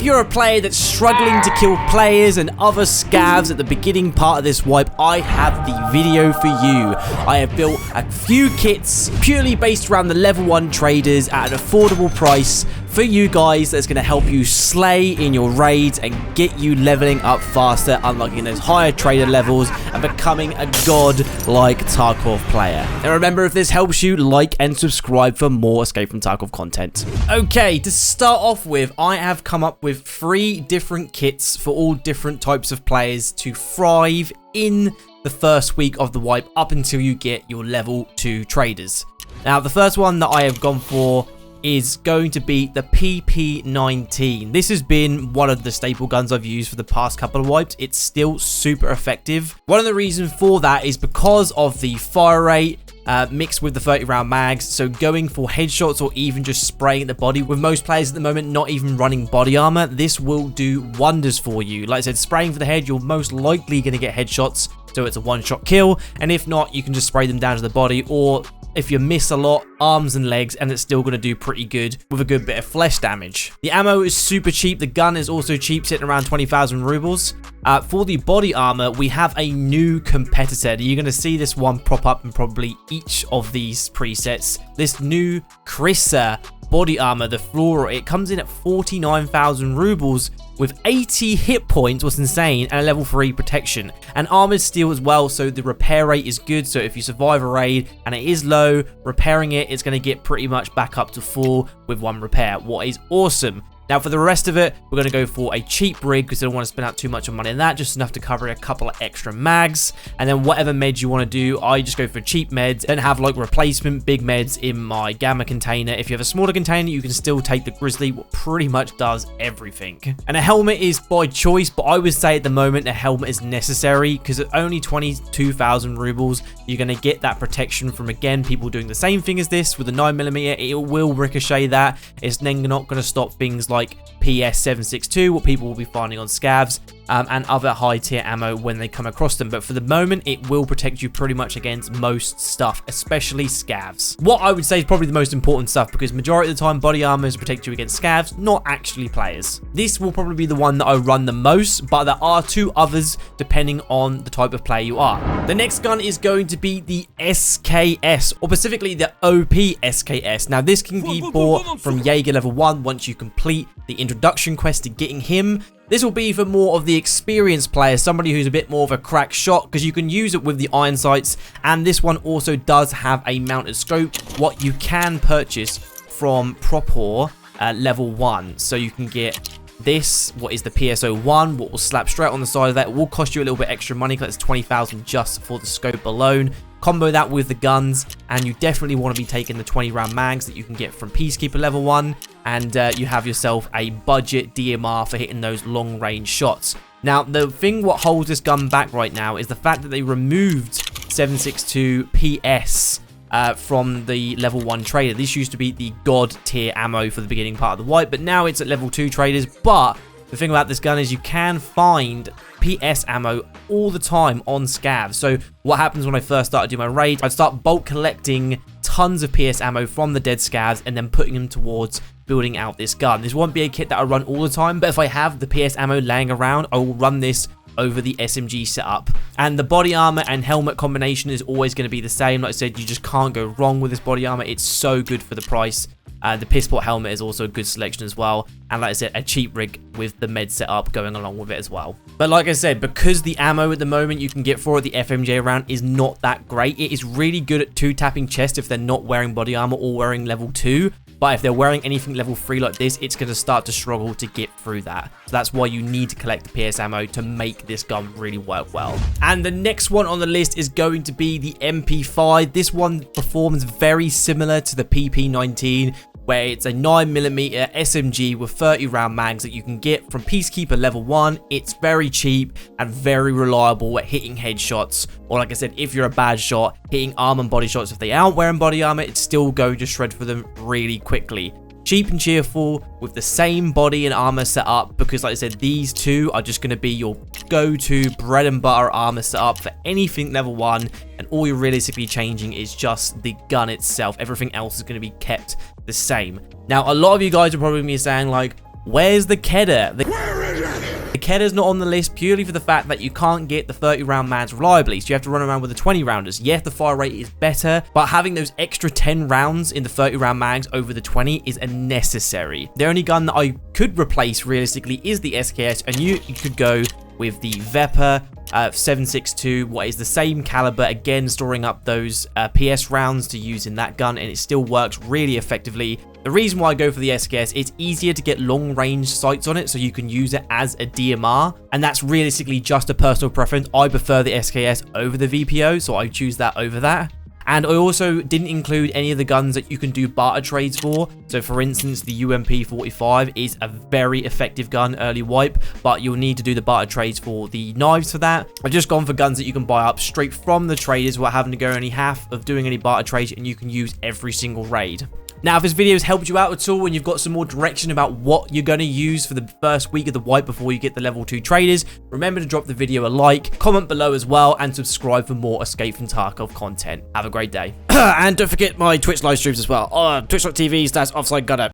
If you're a player that's struggling to kill players and other scavs at the beginning part of this wipe, I have the video for you. I have built a few kits purely based around the level 1 traders at an affordable price for you guys that's going to help you slay in your raids and get you leveling up faster, unlocking those higher trader levels and becoming a god-like Tarkov player. And remember, if this helps you, like and subscribe for more Escape from Tarkov content. Okay, to start off with, I have come up with 3 different kits for all different types of players to thrive in the first week of the wipe up until you get your level 2 traders. Now, the first one that I have gone for is going to be the PP19. This has been one of the staple guns I've used for the past couple of wipes. It's still super effective. One of the reasons for that is because of the fire rate mixed with the 30 round mags. So going for headshots or even just spraying the body, with most players at the moment not even running body armor, this will do wonders for you. Like I said, spraying for the head, you're most likely going to get headshots, so it's a one-shot kill, and if not, you can just spray them down to the body, or if you miss a lot, arms and legs, and it's still going to do pretty good with a good bit of flesh damage. The ammo is super cheap. The gun is also cheap, sitting around 20,000 rubles. For the body armor, we have a new competitor. You're going to see this one prop up in probably each of these presets. This new Krissa body armor, the Flora, it comes in at 49,000 rubles with 80 hit points, what's insane, and a level 3 protection. And armored steel as well, so the repair rate is good. So if you survive a raid and it is low, repairing it's going to get pretty much back up to full with 1 repair, what is awesome. Now, for the rest of it, we're going to go for a cheap rig because I don't want to spend out too much of money on that, just enough to cover a couple of extra mags. And then whatever meds you want to do, I just go for cheap meds. Don't have like replacement big meds in my gamma container. If you have a smaller container, you can still take the grizzly, what pretty much does everything. And a helmet is by choice, but I would say at the moment a helmet is necessary because at only 22,000 rubles, you're going to get that protection from, again, people doing the same thing as this with a 9mm. It will ricochet that. It's then not going to stop things like PS762, what people will be finding on scavs, and other high tier ammo when they come across them. But for the moment, it will protect you pretty much against most stuff, especially scavs. What I would say is probably the most important stuff, because majority of the time body armors protect you against scavs, not actually players. This will probably be the one that I run the most, but there are 2 others depending on the type of player you are. The next gun is going to be the SKS, or specifically the OP SKS. Now, this can be bought from Jaeger level 1 once you complete the introduction quest to getting him. This will be for more of the experienced player, somebody who's a bit more of a crack shot, because you can use it with the iron sights, and this one also does have a mounted scope, what you can purchase from Propor level 1. So you can get this, what is the PSO1, what will slap straight on the side of that. It will cost you a little bit extra money because it's 20,000 just for the scope alone. Combo that with the guns, and you definitely want to be taking the 20 round mags that you can get from Peacekeeper level 1, and you have yourself a budget DMR for hitting those long range shots. Now, the thing what holds this gun back right now is the fact that they removed 762 PS from the level 1 trader. This used to be the god tier ammo for the beginning part of the wipe, but now it's at level 2 traders. But the thing about this gun is you can find PS ammo all the time on scavs. So what happens when I first started doing my raid, I'd start bulk collecting tons of PS ammo from the dead scavs and then putting them towards building out this gun. This won't be a kit that I run all the time, but if I have the PS ammo laying around, I will run this over the SMG setup. And the body armor and helmet combination is always going to be the same. Like I said, you just can't go wrong with this body armor. It's so good for the price. The Pissport helmet is also a good selection as well. And like I said, a cheap rig with the med setup going along with it as well. But like I said, because the ammo at the moment you can get for it, the FMJ round, is not that great. It is really good at 2-tapping chest if they're not wearing body armor or wearing level 2. But if they're wearing anything level 3 like this, it's going to start to struggle to get through that. So that's why you need to collect the PS ammo to make this gun really work well. And the next one on the list is going to be the MP5. This one performs very similar to the PP19, where it's a 9mm SMG with 30 round mags that you can get from Peacekeeper level 1. It's very cheap and very reliable at hitting headshots, or like I said, if you're a bad shot, hitting arm and body shots. If they aren't wearing body armor, it's still going to shred for them really quickly. Cheap and cheerful with the same body and armor setup, because like I said, these 2 are just going to be your go-to bread and butter armor setup for anything level 1, and all you're realistically changing is just the gun itself. Everything else is going to be kept the same. Now, a lot of you guys are probably saying like, Where's the Kedder? The Kedder's not on the list purely for the fact that you can't get the 30-round mags reliably, so you have to run around with the 20-rounders. Yes, the fire rate is better, but having those extra 10 rounds in the 30-round mags over the 20 is unnecessary. The only gun that I could replace realistically is the SKS, and you could go with the Vepr 7.62, what is the same caliber, again storing up those PS rounds to use in that gun, and it still works really effectively. The reason why I go for the SKS, it's easier to get long range sights on it, so you can use it as a DMR, and that's realistically just a personal preference. I prefer the SKS over the VPO, so I choose that over that. And I also didn't include any of the guns that you can do barter trades for. So for instance, the UMP45 is a very effective gun early wipe, but you'll need to do the barter trades for the knives for that. I've just gone for guns that you can buy up straight from the traders without having to go any half of doing any barter trades, and you can use every single raid. Now, if this video has helped you out at all and you've got some more direction about what you're going to use for the first week of the wipe before you get the level 2 traders, remember to drop the video a like, comment below as well, and subscribe for more Escape from Tarkov content. Have a great day. And don't forget my Twitch live streams as well. Twitch.tv/offsidegunner.